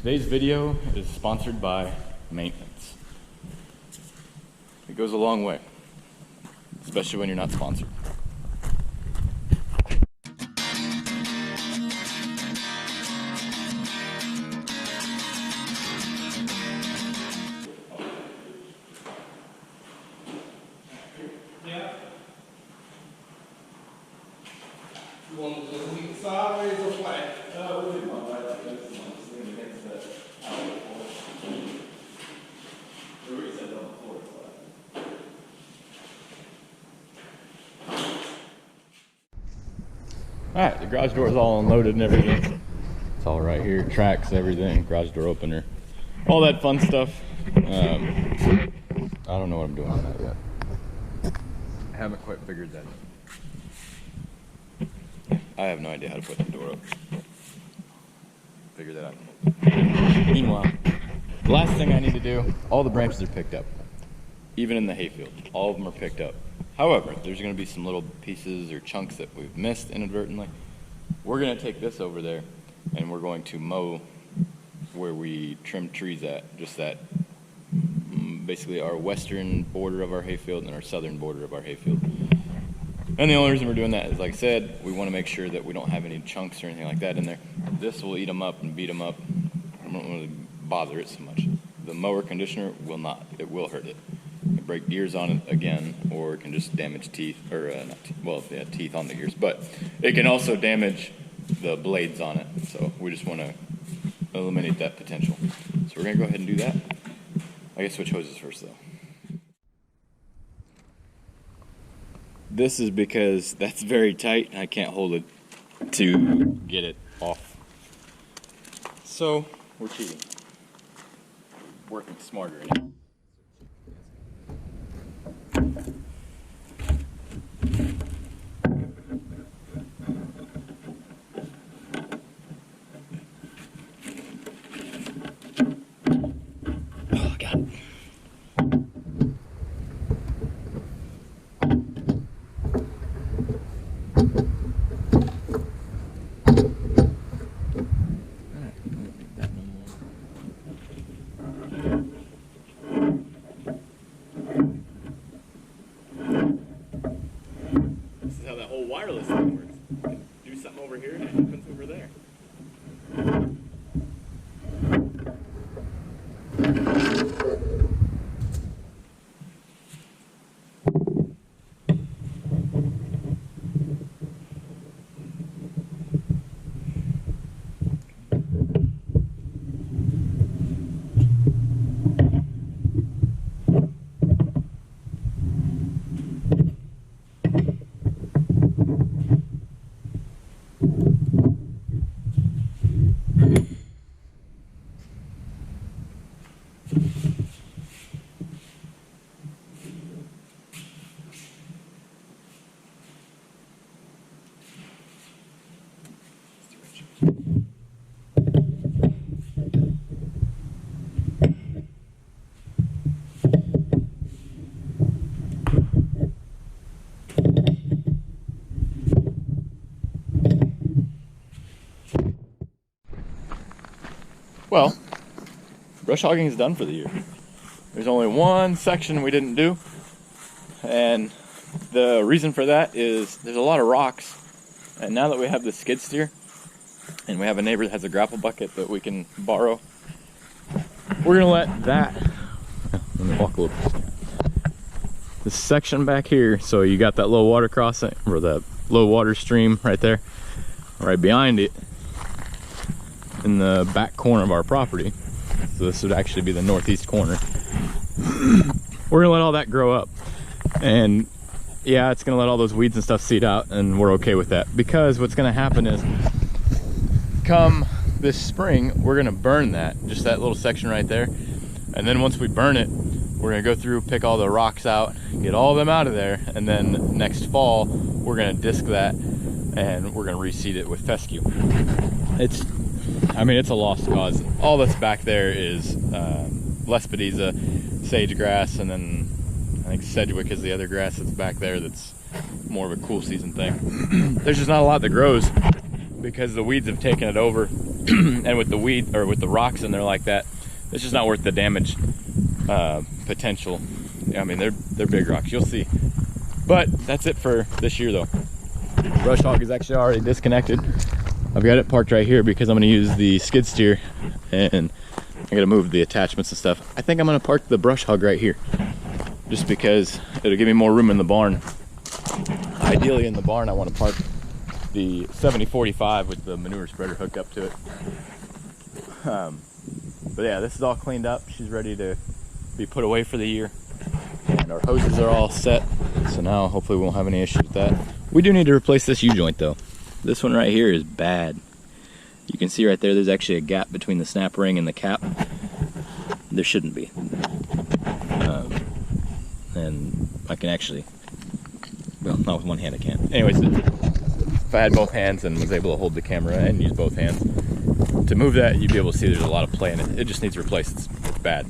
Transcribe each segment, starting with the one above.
Today's video is sponsored by maintenance. It goes a long way, especially when you're not sponsored. Yeah. You want to just lean sideways or flat? We'll do one right like this. Lean against the outlet floor. Where you said on the floor is flat. Alright, the garage door is all unloaded and everything. It's all right here, tracks, everything, garage door opener, all that fun stuff. I don't know what I'm doing on that yet. I haven't quite figured that out. I have no idea how to put the door up. Figure that out. Meanwhile, the last thing I need to do, all the branches are picked up. Even in the hayfield, all of them are picked up. However, there's going to be some little pieces or chunks that we've missed inadvertently. We're going to take this over there and we're going to mow where we trim trees at, just that, basically our western border of our hayfield and our southern border of our hayfield. And the only reason we're doing that is, like I said, we want to make sure that we don't have any chunks or anything like that in there. This will eat them up and beat them up. I don't really bother it so much. The mower conditioner will not. It will hurt it. It can break gears on it again, or it can just damage teeth, or not teeth, well, yeah, teeth on the gears. But it can also damage the blades on it. So we just want to eliminate that potential. So we're going to go ahead and do that. I guess switch hoses first, though. This is because that's very tight and I can't hold it to get it off. So we're cheating. Working smarter now. Oh, God. Wireless thing works. You can do something over here and it opens over there. Well, brush hogging is done for the year. There's only one section we didn't do, and the reason for that is there's a lot of rocks, and now that we have the skid steer and we have a neighbor that has a grapple bucket that we can borrow, we're gonna let that, let me walk a little bit, this section back here, so you got that low water crossing, or that low water stream right there, right behind it, in the back corner of our property. So this would actually be the northeast corner. We're gonna let all that grow up, and yeah, it's gonna let all those weeds and stuff seed out, and we're okay with that, because what's gonna happen is come this spring we're gonna burn that, just that little section right there, and then once we burn it, we're gonna go through, pick all the rocks out, get all of them out of there, and then next fall we're gonna disc that and we're gonna reseed it with fescue. I mean, it's a lost cause. All that's back there is Lespedeza, sage grass, and then I think Sedgwick is the other grass that's back there that's more of a cool season thing. There's just not a lot that grows because the weeds have taken it over. And with the weed or with the rocks in there like that, it's just not worth the damage potential. I mean, they're big rocks, you'll see. But that's it for this year though. Brush Hog is actually already disconnected. I've got it parked right here because I'm going to use the skid steer, and I got to move the attachments and stuff. I think I'm going to park the Brush Hog right here just because it'll give me more room in the barn. Ideally in the barn I want to park the 7045 with the manure spreader hooked up to it. But yeah, this is all cleaned up. She's ready to be put away for the year, and our hoses are all set, so now hopefully we won't have any issues with that. We do need to replace this U-joint though. This one right here is bad. You can see right there, there's actually a gap between the snap ring and the cap. There shouldn't be. And I can actually, well, not with one hand I can't. Anyways, if I had both hands and was able to hold the camera and use both hands to move that, you'd be able to see there's a lot of play in it. It just needs replaced. It's bad.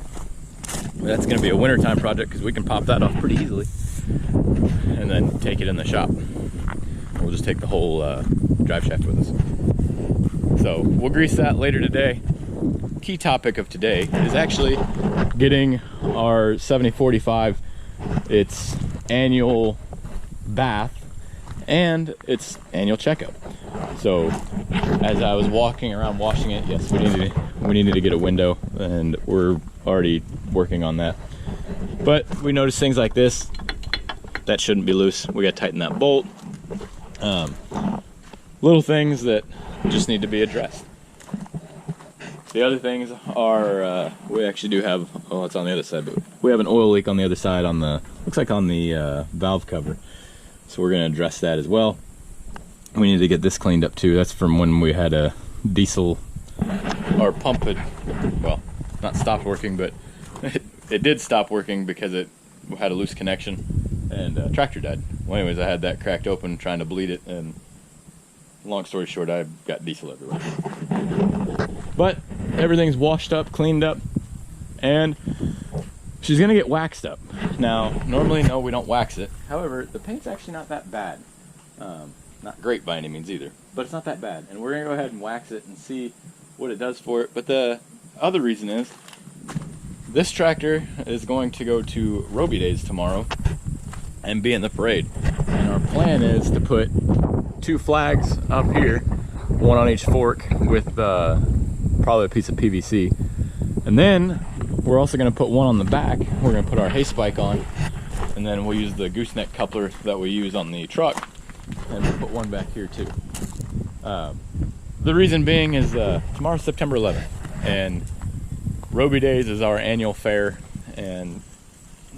But that's going to be a wintertime project because we can pop that off pretty easily and then take it in the shop. We'll just take the whole drive shaft with us. So we'll grease that later today. Key topic of today is actually getting our 7045 its annual bath and its annual checkup. So as I was walking around washing it, yes, we needed to get a window, and we're already working on that. But we noticed things like this that shouldn't be loose. We got to tighten that bolt. Little things that just need to be addressed. The other things are, we actually do have, oh, it's on the other side, but we have an oil leak on the other side on the, looks like on the valve cover. So we're going to address that as well. We need to get this cleaned up too. That's from when we had a diesel, our pump had, well, not stopped working, but it did stop working because it had a loose connection, and tractor died. Well, anyways, I had that cracked open trying to bleed it, and long story short, I got diesel everywhere. But everything's washed up, cleaned up, and she's gonna get waxed up. Now, normally, no, we don't wax it. However, the paint's actually not that bad. Not great by any means either, but it's not that bad. And we're gonna go ahead and wax it and see what it does for it. But the other reason is, this tractor is going to go to Roby Days tomorrow and be in the parade. And our plan is to put 2 flags up here, one on each fork with probably a piece of PVC. And then we're also gonna put one on the back. We're gonna put our hay spike on, and then we'll use the gooseneck coupler that we use on the truck, and we'll put one back here too. The reason being is tomorrow's September 11th, and Roby Days is our annual fair, and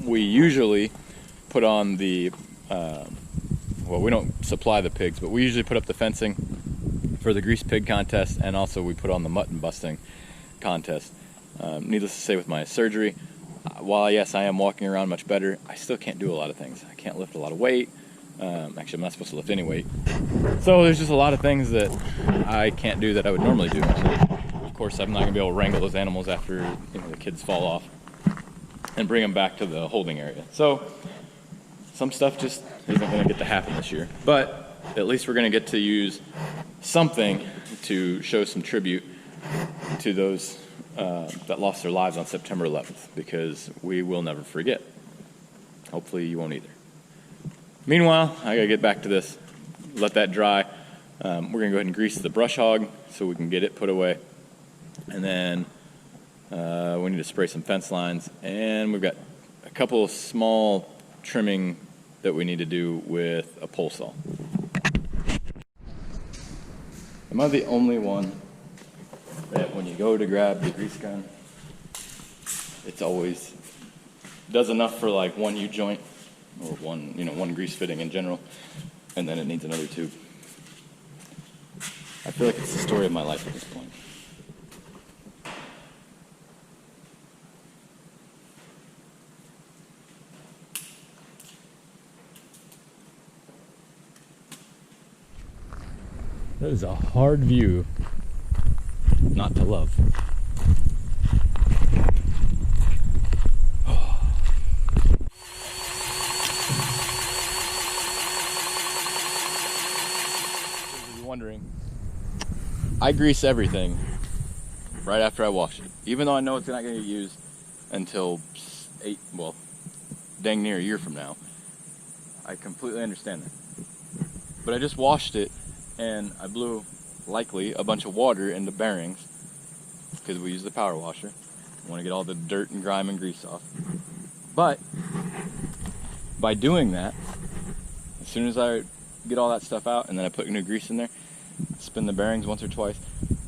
we usually put on the, well, we don't supply the pigs, but we usually put up the fencing for the grease pig contest, and also we put on the mutton busting contest. Needless to say, with my surgery, while yes, I am walking around much better, I still can't do a lot of things. I can't lift a lot of weight. Actually, I'm not supposed to lift any weight. So there's just a lot of things that I can't do that I would normally do. So, of course, I'm not going to be able to wrangle those animals after, you know, the kids fall off and bring them back to the holding area. So some stuff just isn't going to get to happen this year. But at least we're going to get to use something to show some tribute to those that lost their lives on September 11th, because we will never forget. Hopefully you won't either. Meanwhile, I gotta get back to this, let that dry. We're gonna go ahead and grease the brush hog so we can get it put away. And then we need to spray some fence lines, and we've got a couple of small trimming that we need to do with a pole saw. Am I the only one that when you go to grab the grease gun, it's always does enough for like one U-joint or one grease fitting in general, and then it needs another tube? I feel like it's the story of my life at this point. That is a hard view not to love. Wondering, I grease everything right after I wash it, even though I know it's not going to get used until dang near a year from now. I completely understand that. But I just washed it, and I blew likely a bunch of water into bearings because we use the power washer. I want to get all the dirt and grime and grease off. But by doing that, as soon as I get all that stuff out and then I put new grease in there, spin the bearings once or twice,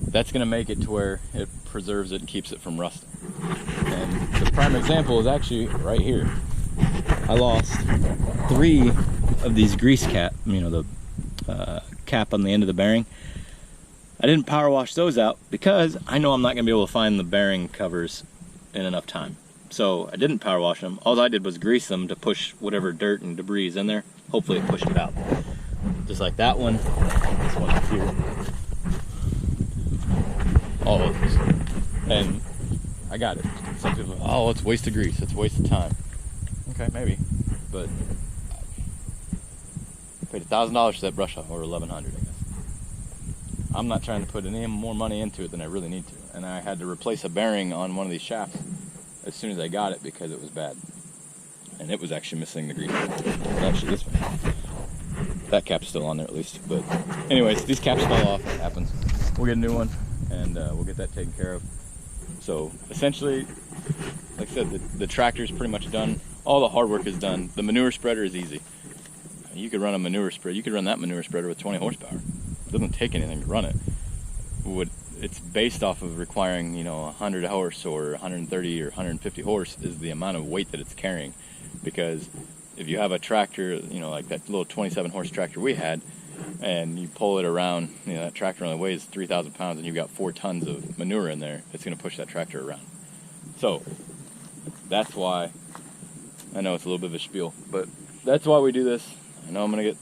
that's going to make it to where it preserves it and keeps it from rusting. And the prime example is actually right here. I lost 3 of these grease cap, the cap on the end of the bearing. I didn't power wash those out because I know I'm not going to be able to find the bearing covers in enough time. So I didn't power wash them. All I did was grease them to push whatever dirt and debris is in there. Hopefully it pushed it out. Just like that one, this one up here, all of these. And I got it. Some people, oh, it's a waste of grease, it's a waste of time. Okay, maybe, but I paid $1,000 for that brush hog, or $1,100, I guess. I'm not trying to put any more money into it than I really need to. And I had to replace a bearing on one of these shafts as soon as I got it because it was bad. And it was actually missing the grease. Actually, this one. That cap's still on there at least. But anyways, these caps fell off. It happens. We'll get a new one, and we'll get that taken care of. So essentially, like I said, the tractor's pretty much done. All the hard work is done. The manure spreader is easy. You could run a manure spreader. You could run that manure spreader with 20 horsepower. It doesn't take anything to run it. It's based off of requiring, 100 horse or 130 or 150 horse is the amount of weight that it's carrying. Because if you have a tractor, like that little 27 horse tractor we had, and you pull it around, that tractor only weighs 3,000 pounds and you've got 4 tons of manure in there, it's going to push that tractor around. So that's why, I know it's a little bit of a spiel, but that's why we do this. I know I'm going to get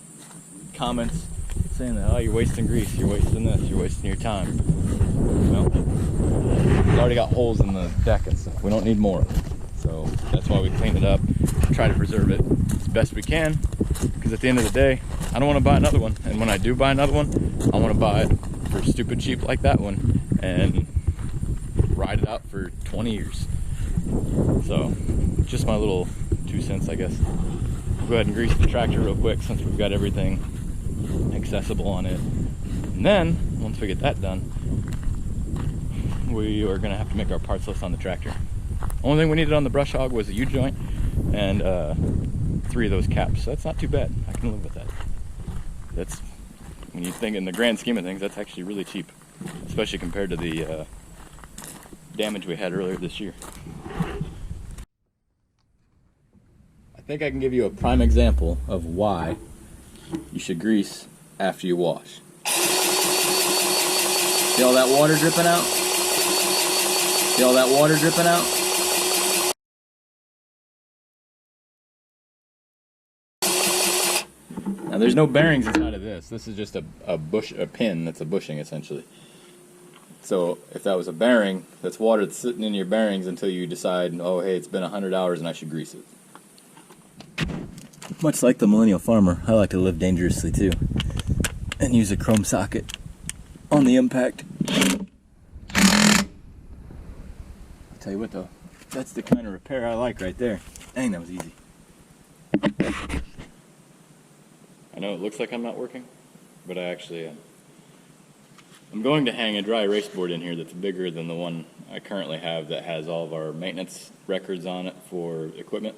comments saying that, oh, you're wasting grease, you're wasting this, you're wasting your time. Well, it's already got holes in the deck and stuff. We don't need more. So that's why we clean it up, try to preserve it as best we can, because at the end of the day, I don't want to buy another one. And when I do buy another one, I want to buy it for stupid cheap like that one and ride it out for 20 years. So just my little 2 cents, I guess. We'll go ahead and grease the tractor real quick since we've got everything accessible on it. And then, once we get that done, we are going to have to make our parts list on the tractor. Only thing we needed on the brush hog was a U-joint and 3 of those caps. So that's not too bad. I can live with that. That's, when you think in the grand scheme of things, that's actually really cheap, especially compared to the damage we had earlier this year. I think I can give you a prime example of why you should grease after you wash. See all that water dripping out? See all that water dripping out? Now there's no bearings inside of this. This is just a pin that's a bushing essentially. So if that was a bearing, that's water that's sitting in your bearings until you decide, oh hey, it's been 100 hours and I should grease it. Much like the millennial farmer, I like to live dangerously too, and use a chrome socket on the impact. I'll tell you what though, that's the kind of repair I like right there. Dang, that was easy. I know it looks like I'm not working, but I actually am. I'm going to hang a dry erase board in here that's bigger than the one I currently have that has all of our maintenance records on it for equipment,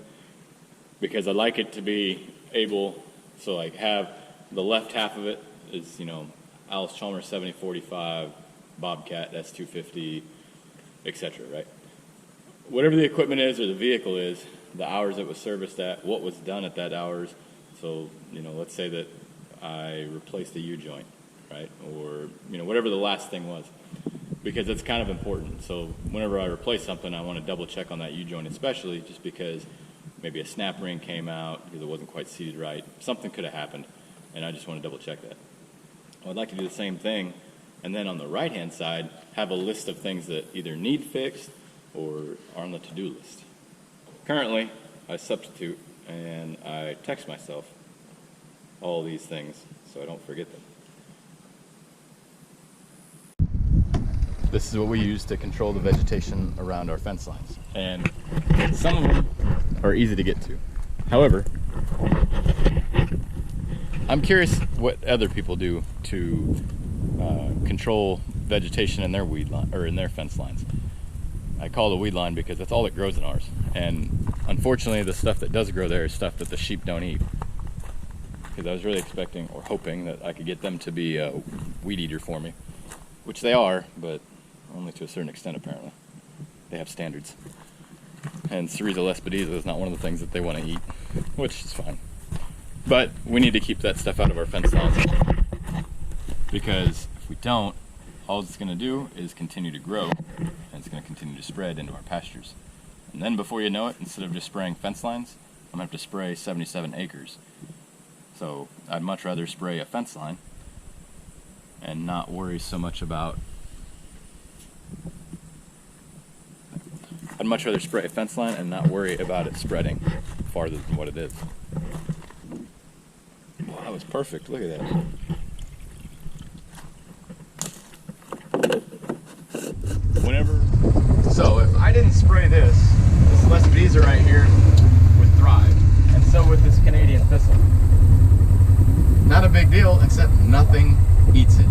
because I like it to be able, so like have the left half of it is, Allis Chalmers 7045, Bobcat S250, etc., right? Whatever the equipment is or the vehicle is, the hours it was serviced at, what was done at that hours. So, let's say that I replaced a U-joint, right? Or, whatever the last thing was, because it's kind of important. So whenever I replace something, I want to double check on that U-joint, especially just because maybe a snap ring came out because it wasn't quite seated right. Something could have happened, and I just want to double check that. Well, I'd like to do the same thing, and then on the right-hand side, have a list of things that either need fixed or are on the to-do list. Currently, I substitute and I text myself all these things so I don't forget them. this is what we use to control the vegetation around our fence lines. And some of them are easy to get to. However, I'm curious what other people do to control vegetation in their weed line, or in their fence lines. I call it a weed line because that's all that grows in ours. And unfortunately, the stuff that does grow there is stuff that the sheep don't eat. Because I was really expecting or hoping that I could get them to be a weed eater for me, which they are, but only to a certain extent apparently. They have standards. And Cereza lespedeza is not one of the things that they want to eat, which is fine. But we need to keep that stuff out of our fence lines, because if we don't, all it's going to do is continue to grow, and it's going to continue to spread into our pastures. And then before you know it, instead of just spraying fence lines, I'm going to have to spray 77 acres. So I'd much rather spray a fence line and not worry so much about... I'd much rather spray a fence line and not worry about it spreading farther than what it is. Wow, that was perfect. Look at that. So if I didn't spray this lespedeza right here would thrive, and so would this Canadian thistle. Not a big deal, except nothing eats it.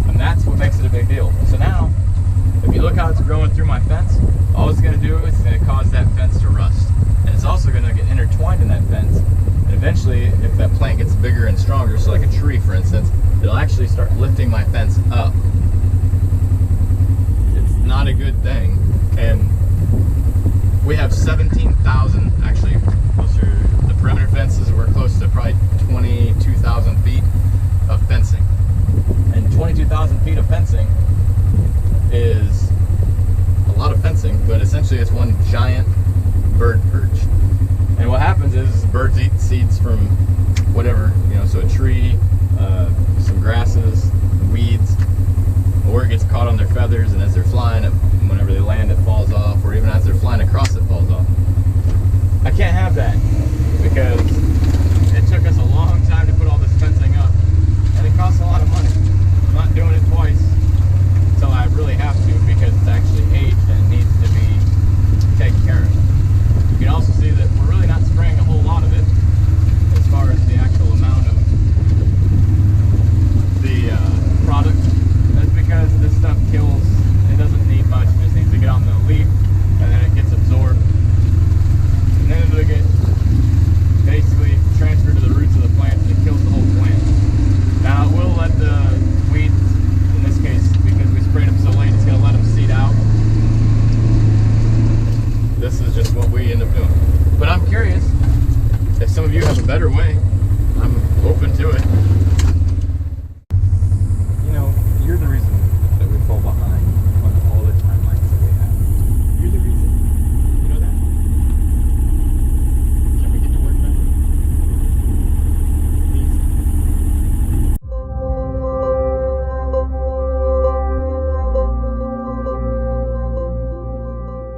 And that's what makes it a big deal. So now, if you look how it's growing through my fence, all it's going to do is it's going to cause that fence to rust. And it's also going to get intertwined in that fence. And eventually, if that plant gets bigger and stronger, so like a tree for instance, it'll actually start lifting my fence up. It's not a good thing. And we have 17,000, actually closer, the perimeter fences, we're close to probably 22,000 feet of fencing. And 22,000 feet of fencing is a lot of fencing, but essentially it's one giant bird perch. And what happens is birds eat seeds from whatever, so a tree, some grasses, weeds, or it gets caught on their feathers, and as they're flying, whenever they land, it falls off, or even as they're flying across, it falls off. I can't have that, because it took us a long time to put all this fencing up, and it costs a lot of money. I'm not doing it twice until I really have to, because it's actually aged and it needs to be taken care of. You can also see that we're really not spraying a whole lot of it as far as the actual amount of the product. That's because this stuff kills, it doesn't need much, it just needs to get on the leaf, and then it gets absorbed. And then it'll get basically transferred to the roots of the plant, and it kills the whole plant. Now it will let the weeds, in this case, because we sprayed them so late, it's going to let them seed out. This is just what we end up doing. But I'm curious if some of you have a better way. I'm open to it.